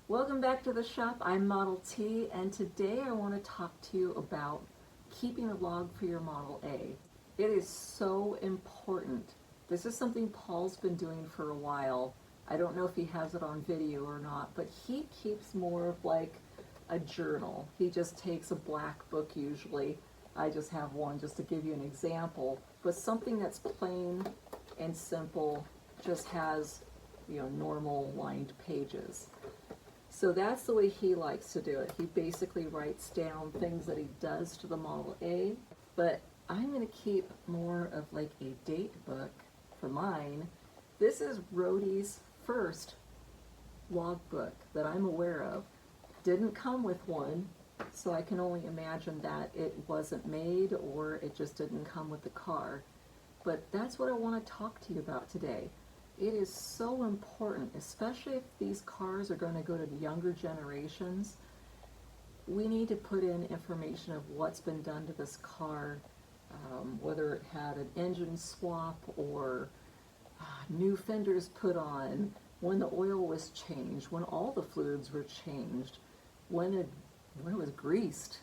Welcome back to the shop. I'm Model T, and today I want to talk to you about keeping a log for your Model A. It is so important. This is something Paul's been doing for a while. I don't know if he has it on video or not, but he keeps more of like a journal. He just takes a black book usually. I just have one just to give you an example, but something that's plain and simple, just has, normal lined pages. So that's the way he likes to do it. He basically writes down things that he does to the Model A, but I'm going to keep more of like a date book for mine. This is Rhodey's first logbook that I'm aware of. Didn't come with one, so I can only imagine that it wasn't made or it just didn't come with the car. But that's what I want to talk to you about today. It is so important, especially if these cars are going to go to the younger generations. We need to put in information of what's been done to this car, whether it had an engine swap or new fenders put on, when the oil was changed, when all the fluids were changed, when it was greased,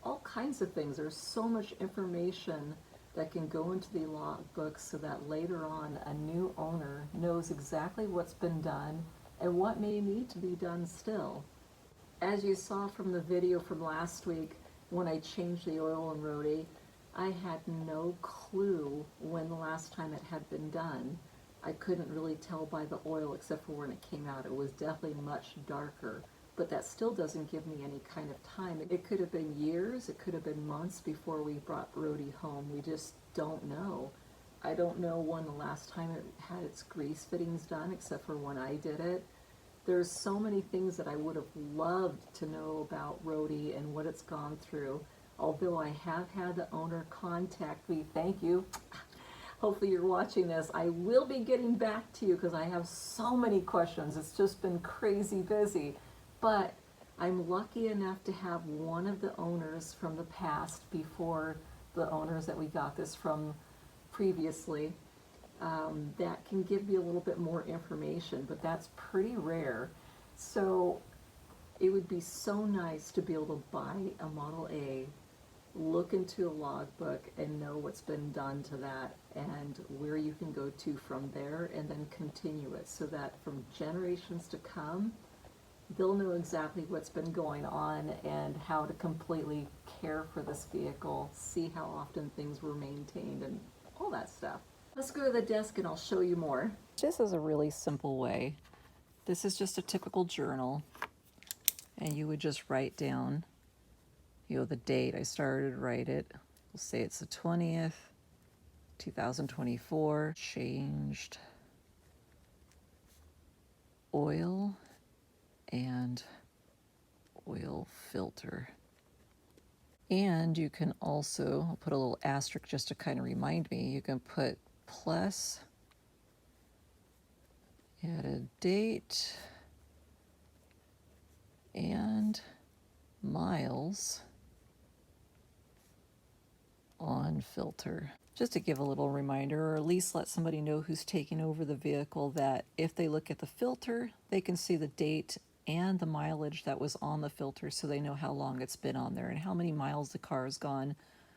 all kinds of things. There's so much information that can go into the log books so that later on a new owner knows exactly what's been done and what may need to be done still. As you saw from the video from last week, when I changed the oil in Rhodey, I had no clue when the last time it had been done. I couldn't really tell by the oil except for when it came out. It was definitely much darker, but that still doesn't give me any kind of time. It could have been years, it could have been months before we brought Rhodey home. We just don't know. I don't know when the last time it had its grease fittings done except for when I did it. There's so many things that I would have loved to know about Rhodey and what it's gone through. Although I have had the owner contact me, thank you. Hopefully you're watching this. I will be getting back to you because I have so many questions. It's just been crazy busy. But I'm lucky enough to have one of the owners from the past, before the owners that we got this from previously, that can give me a little bit more information, but that's pretty rare. So it would be so nice to be able to buy a Model A, look into a logbook and know what's been done to that and where you can go to from there, and then continue it so that from generations to come, they'll know exactly what's been going on and how to completely care for this vehicle, see how often things were maintained and all that stuff. Let's go to the desk and I'll show you more. This is a really simple way. This is just a typical journal, and you would just write down, the date I started to write it. We'll say it's the 20th, 2024, changed oil and oil filter. And you can also, I'll put a little asterisk just to kind of remind me, you can put plus, add a date, and miles on filter. Just to give a little reminder, or at least let somebody know who's taking over the vehicle, that if they look at the filter, they can see the date and the mileage that was on the filter, so they know how long it's been on there and how many miles the car has gone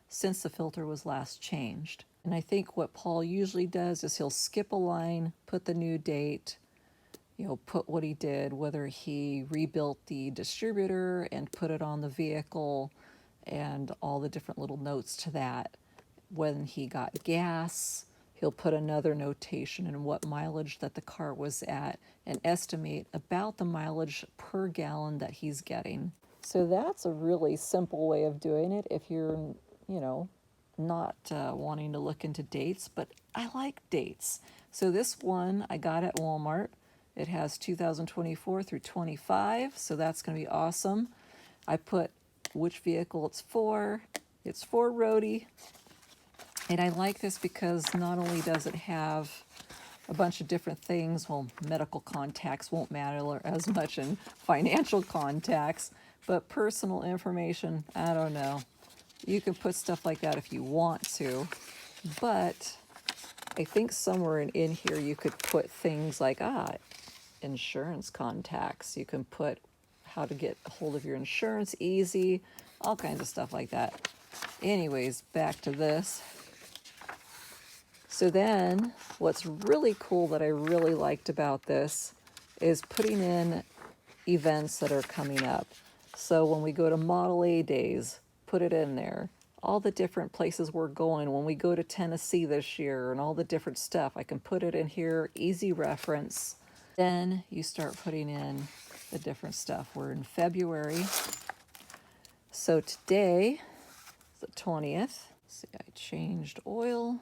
since the filter was last changed. And I think what Paul usually does is he'll skip a line, put the new date, put what he did, whether he rebuilt the distributor and put it on the vehicle and all the different little notes to that. When he got gas, he'll put another notation in what mileage that the car was at and estimate about the mileage per gallon that he's getting. So that's a really simple way of doing it if you're, not wanting to look into dates, but I like dates. So this one I got at Walmart. It has 2024 through 25, so that's going to be awesome. I put which vehicle it's for. It's for Rhodey. And I like this because not only does it have a bunch of different things, well, medical contacts won't matter as much in financial contacts, but personal information, I don't know. You can put stuff like that if you want to, but I think somewhere in here you could put things like, insurance contacts. You can put how to get a hold of your insurance easy, all kinds of stuff like that. Anyways, back to this. So then what's really cool that I really liked about this is putting in events that are coming up. So when we go to Model A days, put it in there. All the different places we're going, when we go to Tennessee this year and all the different stuff, I can put it in here, easy reference. Then you start putting in the different stuff. We're in February. So today, the 20th. See, I changed oil.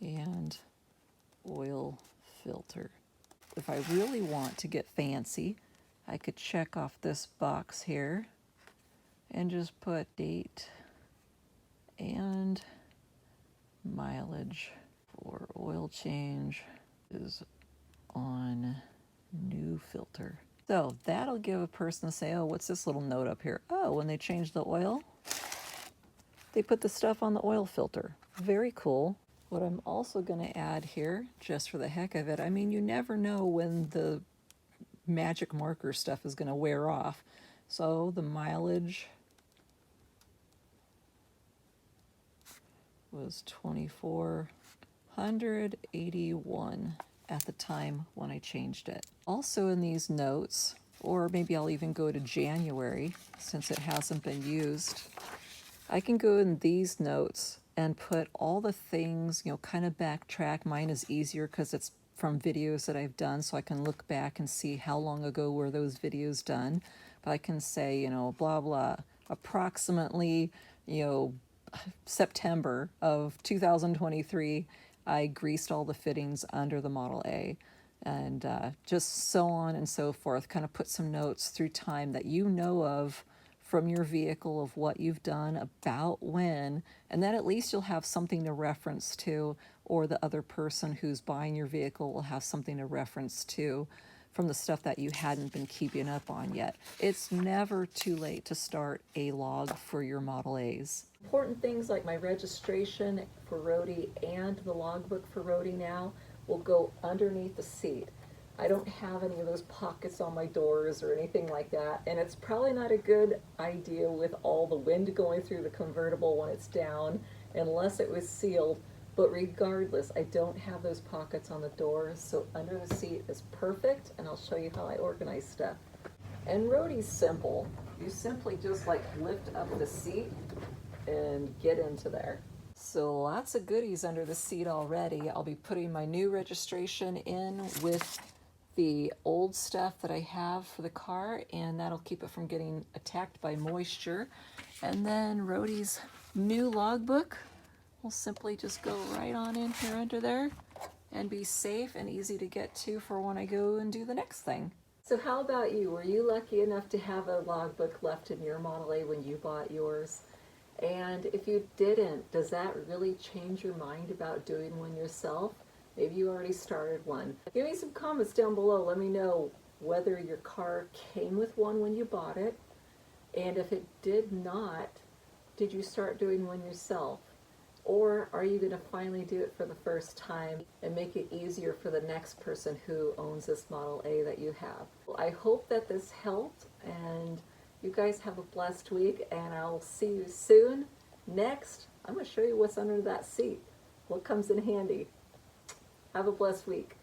And oil filter. If I really want to get fancy, I could check off this box here and just put date and mileage for oil change is on new filter. So that'll give a person to say, oh, what's this little note up here? Oh, when they change the oil, they put the stuff on the oil filter. Very cool. What I'm also going to add here, just for the heck of it, I mean, you never know when the magic marker stuff is going to wear off. So the mileage was 2,481 at the time when I changed it. Also in these notes, or maybe I'll even go to January since it hasn't been used, I can go in these notes and put all the things, you know, kind of backtrack. Mine is easier because it's from videos that I've done, so I can look back and see how long ago were those videos done. But I can say, you know, blah, blah, approximately, you know, September of 2023, I greased all the fittings under the Model A. And just so on and so forth, kind of put some notes through time that you know of from your vehicle of what you've done, about when, and then at least you'll have something to reference to, or the other person who's buying your vehicle will have something to reference to from the stuff that you hadn't been keeping up on yet. It's never too late to start a log for your Model A's. Important things like my registration for Roadie and the logbook for Roadie now will go underneath the seat. I don't have any of those pockets on my doors or anything like that, and it's probably not a good idea with all the wind going through the convertible when it's down, unless it was sealed. But regardless, I don't have those pockets on the doors, so under the seat is perfect, and I'll show you how I organize stuff. And Roadie's simple. You simply just like lift up the seat and get into there. So lots of goodies under the seat already. I'll be putting my new registration in with the old stuff that I have for the car, and that'll keep it from getting attacked by moisture. And then Roadie's new logbook will simply just go right on in here under there and be safe and easy to get to for when I go and do the next thing. So how about you? Were you lucky enough to have a logbook left in your Model A when you bought yours? And if you didn't, does that really change your mind about doing one yourself? Maybe you already started one. Give me some comments down below. Let me know whether your car came with one when you bought it, and if it did not, did you start doing one yourself? Or are you going to finally do it for the first time and make it easier for the next person who owns this Model A that you have? Well, I hope that this helped, and you guys have a blessed week, and I'll see you soon. Next, I'm going to show you what's under that seat, what comes in handy. Have a blessed week.